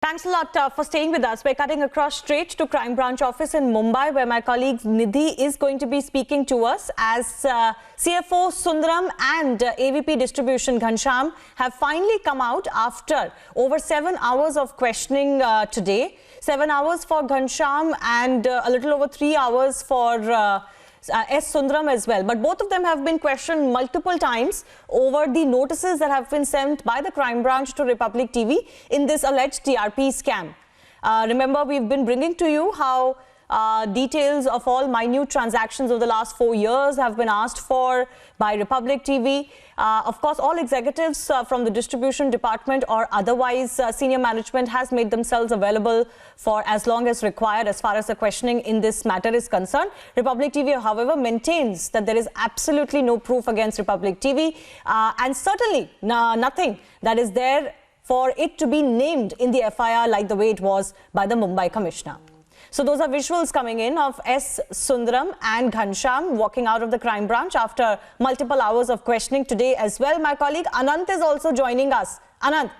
Thanks a lot for staying with us. We're cutting across straight to Crime Branch office in Mumbai, where my colleague Nidhi is going to be speaking to us as CFO Sundaram and AVP Distribution Ghanshyam have finally come out after over 7 hours of questioning today. 7 hours for Ghanshyam and a little over 3 hours for S. Sundaram as well. But both of them have been questioned multiple times over the notices that have been sent by the Crime Branch to Republic TV in this alleged TRP scam. Remember, we've been bringing to you how details of all minute transactions over the last 4 years have been asked for by Republic TV. Of course, all executives from the distribution department or otherwise senior management has made themselves available for as long as required as far as the questioning in this matter is concerned. Republic TV, however, maintains that there is absolutely no proof against Republic TV and certainly nothing that is there for it to be named in the FIR like the way it was by the Mumbai Commissioner. So those are visuals coming in of S. Sundaram and Ghanshyam walking out of the Crime Branch after multiple hours of questioning today as well. My colleague Anant is also joining us. Anant.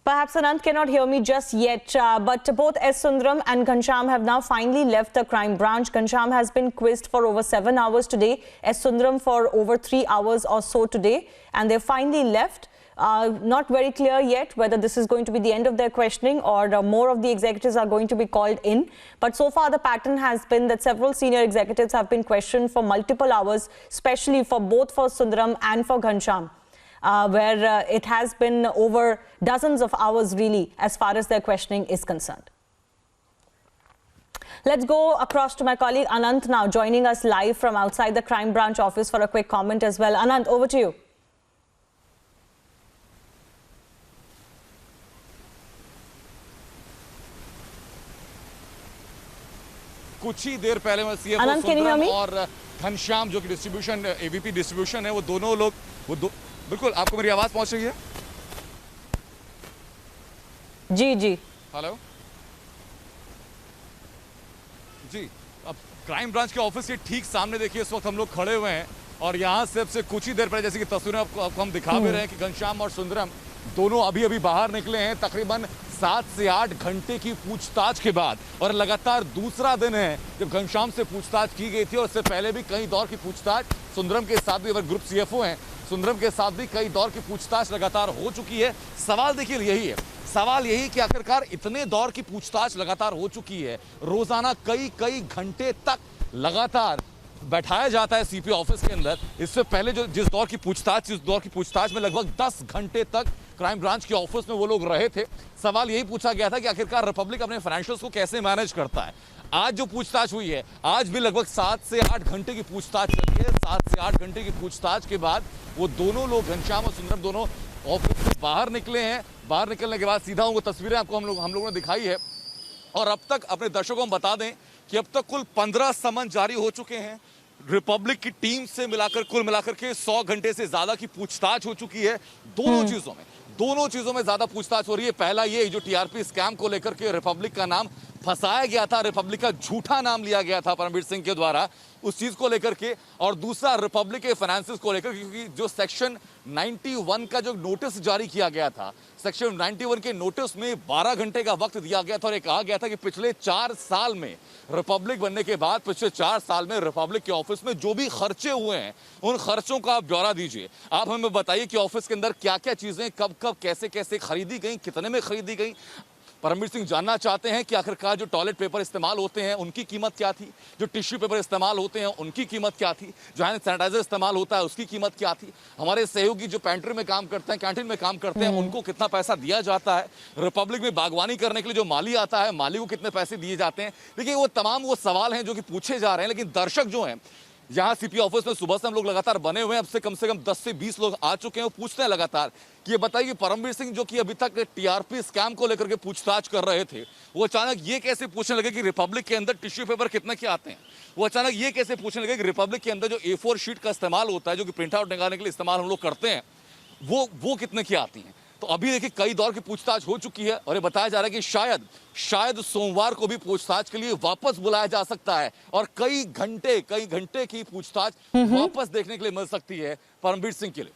Perhaps Anant cannot hear me just yet, but both S. Sundaram and Ghanshyam have now finally left the Crime Branch. Ghanshyam has been quizzed for over 7 hours today, S. Sundaram for over 3 hours or so today, and they finally left. Not very clear yet whether this is going to be the end of their questioning or more of the executives are going to be called in. But so far the pattern has been that several senior executives have been questioned for multiple hours, especially for both for Sundaram and for Ghanshyam. Where it has been over dozens of hours really as far as their questioning is concerned. Let's go across to my colleague Anant now, joining us live from outside the Crime Branch office for a quick comment as well. Anant, over to you. कुछ ही देर पहले मैं CFO Sundaram और घनश्याम जो कि distribution AVP distribution है वो दोनों लोग बिल्कुल आपको मेरी आवाज पहुंच रही है? जी जी हेलो जी। अब क्राइम ब्रांच के ऑफिस के ठीक सामने देखिए इस वक्त हम लोग खड़े हुए हैं और यहाँ से कुछ ही देर पहले जैसे कि तस्वीरें आपको हम दिखा भी रहे हैं कि घनश्याम और सुंदरम दोनों अभी अभी बाहर निकले हैं तकरीबन 7 से 8 घंटे की पूछताछ के बाद। और लगातार दूसरा दिन है जब घनश्याम से पूछताछ की गई थी और उससे पहले भी कई दौर की पूछताछ सुंदरम के साथ भी, अगर ग्रुप सीएफओ हैं सुंदरम के साथ भी कई दौर की पूछताछ लगातार हो चुकी है। सवाल देखिए यही है, सवाल यही कि आखिरकार इतने दौर की पूछताछ लगातार हो चुकी है, रोजाना कई घंटे तक लगातार बैठाया जाता है सीपी ऑफिस के अंदर। इससे पहले जिस दौर की पूछताछ में लगभग 10 घंटे तक क्राइम ब्रांच के ऑफिस में वो लोग रहे थे। सवाल यही पूछा गया था कि आखिरकार रिपब्लिक अपने फाइनेंशियल्स को कैसे मैनेज करता है। आज जो पूछताछ हुई है, आज भी लगभग 7 से 8 घंटे की पूछताछ चली है। 7 से 8 घंटे की पूछताछ के बाद वो दोनों लोग घनश्याम और सुंदरम दोनों ऑफिस से बाहर निकले हैं। बाहर निकलने के बाद सीधा उनको तस्वीरें आपको हम लोगों ने दिखाई है। और अब तक अपने दर्शकों को बता दें कि अब तक कुल 15 समन जारी हो चुके हैं। रिपब्लिक की टीम से कुल मिलाकर के 100 घंटे से ज्यादा की पूछताछ हो चुकी है। दोनों चीजों में ज्यादा पूछताछ हो रही है। पहला ये जो टीआरपी स्कैम को लेकर के रिपब्लिक का नाम फंसाया गया था, रिपब्लिक का झूठा नाम लिया गया था परमवीर सिंह के द्वारा, उस चीज को लेकर के। और दूसरा रिपब्लिक के फाइनेंसेस को लेकर, क्योंकि जो सेक्शन 91 का जो नोटिस जारी किया गया था, सेक्शन 91 के नोटिस में 12 घंटे का वक्त दिया गया था और ये कहा गया था कि पिछले 4 साल में रिपब्लिक बनने के बाद पिछले 4 साल में रिपब्लिक के ऑफिस में जो भी खर्चे हुए हैं उन खर्चों का आप ब्यौरा दीजिए। आप हमें बताइए कि ऑफिस के अंदर क्या क्या चीजें कब कब कैसे कैसे खरीदी गई, कितने में खरीदी गई। परमवीर सिंह जानना चाहते हैं कि आखिरकार जो टॉयलेट पेपर इस्तेमाल होते हैं उनकी कीमत क्या थी, जो टिश्यू पेपर इस्तेमाल होते हैं उनकी कीमत क्या थी, जो हैंड सैनिटाइजर इस्तेमाल होता है उसकी कीमत क्या थी, हमारे सहयोगी जो पेंट्री में काम करते हैं, कैंटीन में काम करते हैं, उनको कितना पैसा दिया जाता है, रिपब्लिक में बागवानी करने के लिए जो माली आता है माली को कितने पैसे दिए जाते हैं। देखिए वो तमाम वो सवाल हैं जो कि पूछे जा रहे हैं। लेकिन दर्शक जो हैं यहाँ सीपी ऑफिस में सुबह से हम लोग लगातार बने हुए हैं, अब से कम 10 से 20 लोग आ चुके हैं। वो पूछते हैं लगातार कि ये बताइए परमवीर सिंह जो कि अभी तक टीआरपी स्कैम को लेकर के पूछताछ कर रहे थे, वो अचानक ये कैसे पूछने लगे कि रिपब्लिक के अंदर टिश्यू पेपर कितने के आते हैं। वो अचानक ये कैसे पूछने लगे कि रिपब्लिक के अंदर जो A4 शीट का इस्तेमाल होता है, जो कि प्रिंट आउट निकालने के लिए इस्तेमाल हम लोग करते हैं, वो कितने की आती हैं। तो अभी देखिए कई दौर की पूछताछ हो चुकी है और ये बताया जा रहा है कि शायद सोमवार को भी पूछताछ के लिए वापस बुलाया जा सकता है और कई घंटे की पूछताछ वापस देखने के लिए मिल सकती है। परमवीर सिंह के लिए।